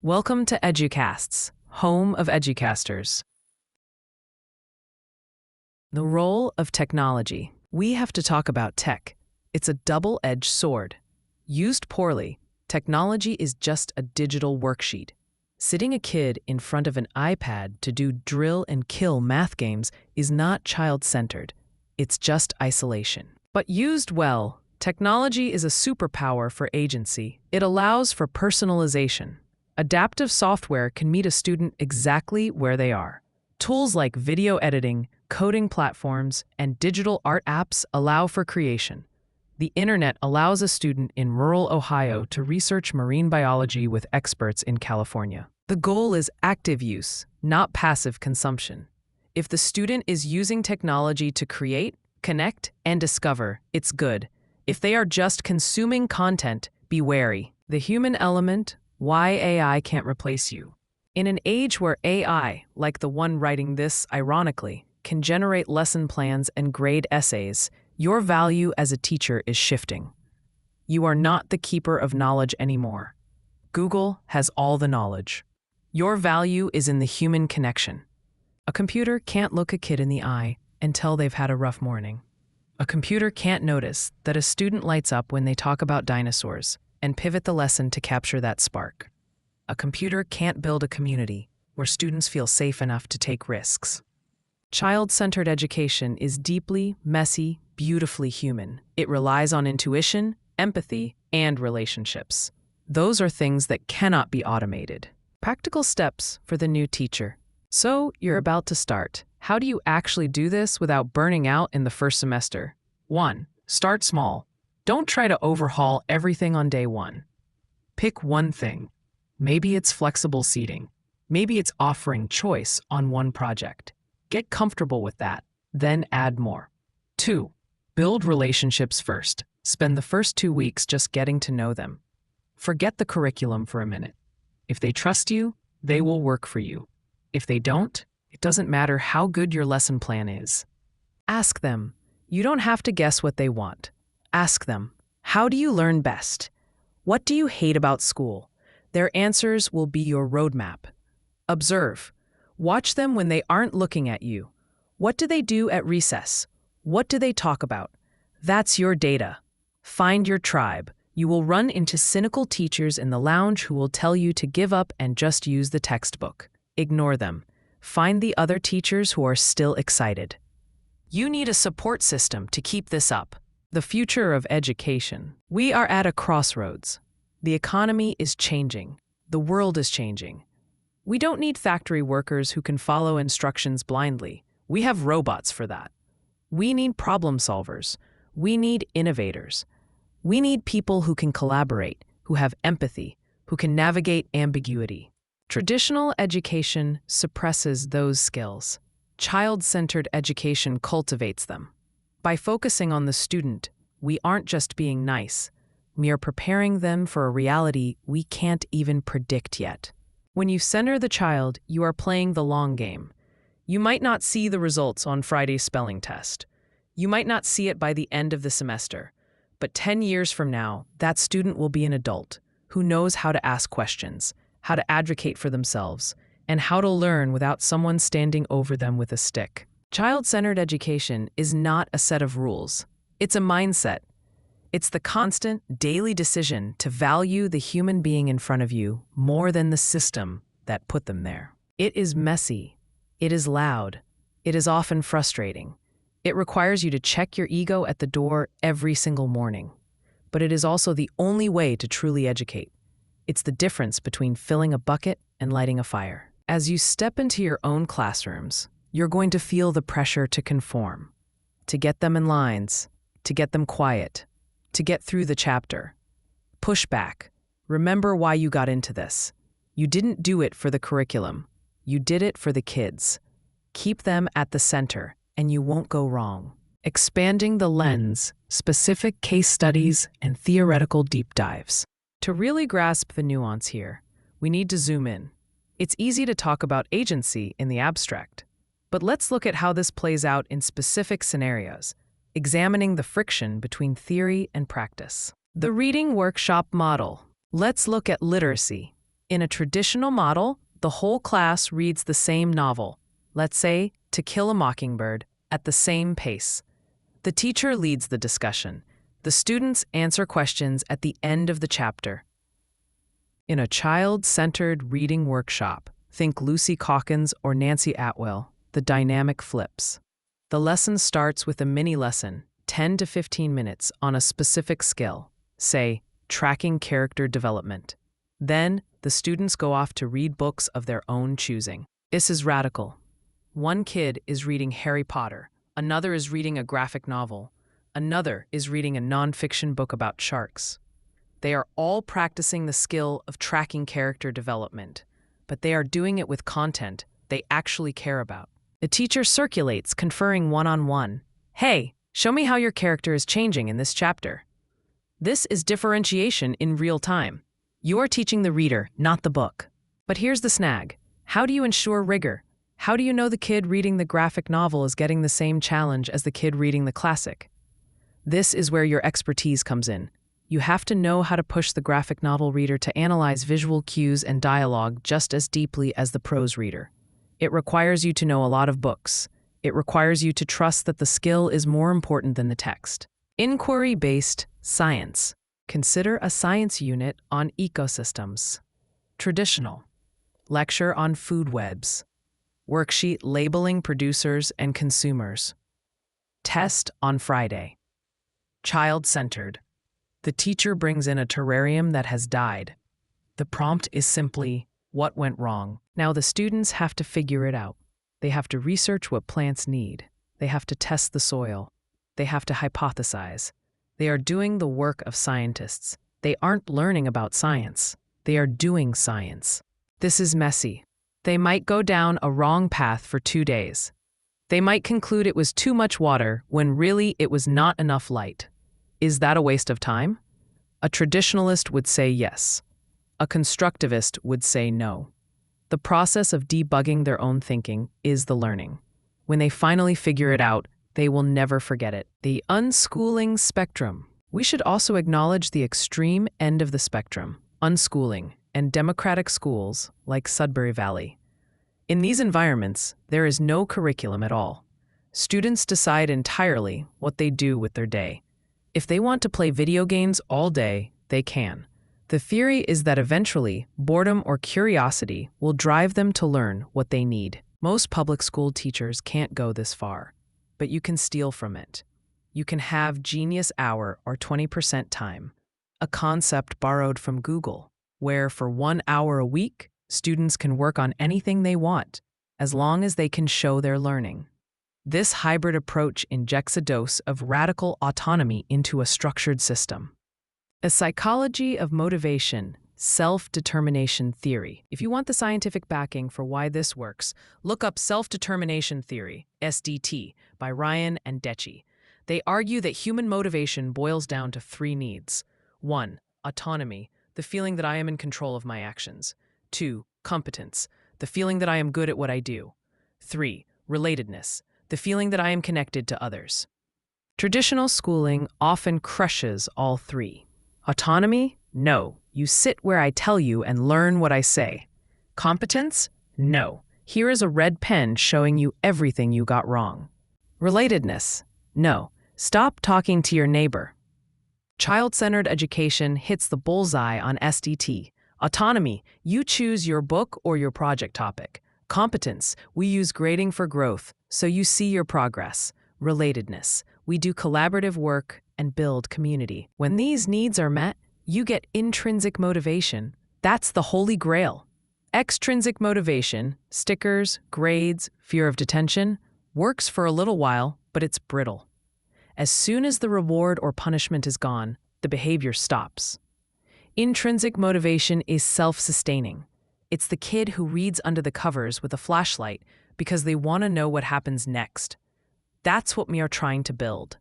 Welcome to EduCasts, home of EduCasters. The role of technology. We have to talk about tech. It's a double-edged sword. Used poorly, technology is just a digital worksheet. Sitting a kid in front of an iPad to do drill and kill math games is not child-centered. It's just isolation. But used well, technology is a superpower for agency. It allows for personalization. Adaptive software can meet a student exactly where they are. Tools like video editing, coding platforms, and digital art apps allow for creation. The internet allows a student in rural Ohio to research marine biology with experts in California. The goal is active use, not passive consumption. If the student is using technology to create, connect, and discover, it's good. If they are just consuming content, be wary. The human element. Why AI can't replace you. In an age where AI, like the one writing this ironically, can generate lesson plans and grade essays, your value as a teacher is shifting. You are not the keeper of knowledge anymore. Google has all the knowledge. Your value is in the human connection. A computer can't look a kid in the eye and tell they've had a rough morning. A computer can't notice that a student lights up when they talk about dinosaurs and pivot the lesson to capture that spark. A computer can't build a community where students feel safe enough to take risks. Child-centered education is deeply, messy, beautifully human. It relies on intuition, empathy, and relationships. Those are things that cannot be automated. Practical steps for the new teacher. So, you're about to start. How do you actually do this without burning out in the first semester? 1. Start small. Don't try to overhaul everything on day one. Pick one thing. Maybe it's flexible seating. Maybe it's offering choice on one project. Get comfortable with that, then add more. 2. Build relationships first. Spend the first 2 weeks just getting to know them. Forget the curriculum for a minute. If they trust you, they will work for you. If they don't, it doesn't matter how good your lesson plan is. Ask them. You don't have to guess what they want. Ask them, how do you learn best? What do you hate about school? Their answers will be your roadmap. Observe. Watch them when they aren't looking at you. What do they do at recess? What do they talk about? That's your data. Find your tribe. You will run into cynical teachers in the lounge who will tell you to give up and just use the textbook. Ignore them. Find the other teachers who are still excited. You need a support system to keep this up. The future of education. We are at a crossroads. The economy is changing. The world is changing. We don't need factory workers who can follow instructions blindly. We have robots for that. We need problem solvers. We need innovators. We need people who can collaborate, who have empathy, who can navigate ambiguity. Traditional education suppresses those skills. Child-centered education cultivates them. By focusing on the student, we aren't just being nice. We are preparing them for a reality we can't even predict yet. When you center the child, you are playing the long game. You might not see the results on Friday's spelling test. You might not see it by the end of the semester. But 10 years from now, that student will be an adult who knows how to ask questions, how to advocate for themselves, and how to learn without someone standing over them with a stick. Child-centered education is not a set of rules. It's a mindset. It's the constant, daily decision to value the human being in front of you more than the system that put them there. It is messy. It is loud. It is often frustrating. It requires you to check your ego at the door every single morning. But it is also the only way to truly educate. It's the difference between filling a bucket and lighting a fire. As you step into your own classrooms, you're going to feel the pressure to conform, to get them in lines, to get them quiet, to get through the chapter. Push back. Remember why you got into this. You didn't do it for the curriculum. You did it for the kids. Keep them at the center, and you won't go wrong. Expanding the lens, specific case studies, and theoretical deep dives. To really grasp the nuance here, we need to zoom in. It's easy to talk about agency in the abstract, but let's look at how this plays out in specific scenarios, examining the friction between theory and practice. The reading workshop model. Let's look at literacy. In a traditional model, the whole class reads the same novel, let's say To Kill a Mockingbird, at the same pace. The teacher leads the discussion. The students answer questions at the end of the chapter. In a child-centered reading workshop, think Lucy Calkins or Nancy Atwell, the dynamic flips. The lesson starts with a mini-lesson, 10 to 15 minutes, on a specific skill, say, tracking character development. Then, the students go off to read books of their own choosing. This is radical. One kid is reading Harry Potter, another is reading a graphic novel, another is reading a nonfiction book about sharks. They are all practicing the skill of tracking character development, but they are doing it with content they actually care about. The teacher circulates, conferring one-on-one. Hey, show me how your character is changing in this chapter. This is differentiation in real time. You are teaching the reader, not the book. But here's the snag. How do you ensure rigor? How do you know the kid reading the graphic novel is getting the same challenge as the kid reading the classic? This is where your expertise comes in. You have to know how to push the graphic novel reader to analyze visual cues and dialogue just as deeply as the prose reader. It requires you to know a lot of books. It requires you to trust that the skill is more important than the text. Inquiry-based science. Consider a science unit on ecosystems. Traditional. Lecture on food webs. Worksheet labeling producers and consumers. Test on Friday. Child-centered. The teacher brings in a terrarium that has died. The prompt is simply, what went wrong? Now the students have to figure it out. They have to research what plants need. They have to test the soil. They have to hypothesize. They are doing the work of scientists. They aren't learning about science. They are doing science. This is messy. They might go down a wrong path for 2 days. They might conclude it was too much water when really it was not enough light. Is that a waste of time? A traditionalist would say yes. A constructivist would say no. The process of debugging their own thinking is the learning. When they finally figure it out, they will never forget it. The unschooling spectrum. We should also acknowledge the extreme end of the spectrum, unschooling, and democratic schools like Sudbury Valley. In these environments, there is no curriculum at all. Students decide entirely what they do with their day. If they want to play video games all day, they can. The theory is that eventually, boredom or curiosity will drive them to learn what they need. Most public school teachers can't go this far, but you can steal from it. You can have Genius Hour or 20% time, a concept borrowed from Google, where for 1 hour a week, students can work on anything they want, as long as they can show they're learning. This hybrid approach injects a dose of radical autonomy into a structured system. A psychology of motivation, self-determination theory. If you want the scientific backing for why this works, look up Self-Determination Theory, SDT, by Ryan and Decci. They argue that human motivation boils down to 3 needs. 1. Autonomy, the feeling that I am in control of my actions. 2. Competence, the feeling that I am good at what I do. 3. Relatedness, the feeling that I am connected to others. Traditional schooling often crushes all 3. Autonomy? No. You sit where I tell you and learn what I say. Competence? No. Here is a red pen showing you everything you got wrong. Relatedness? No. Stop talking to your neighbor. Child-centered education hits the bullseye on SDT. Autonomy, you choose your book or your project topic. Competence, we use grading for growth, so you see your progress. Relatedness, we do collaborative work and build community. When these needs are met, you get intrinsic motivation. That's the holy grail. Extrinsic motivation, stickers, grades, fear of detention, works for a little while, but it's brittle. As soon as the reward or punishment is gone, the behavior stops. Intrinsic motivation is self-sustaining. It's the kid who reads under the covers with a flashlight because they want to know what happens next. That's what we are trying to build.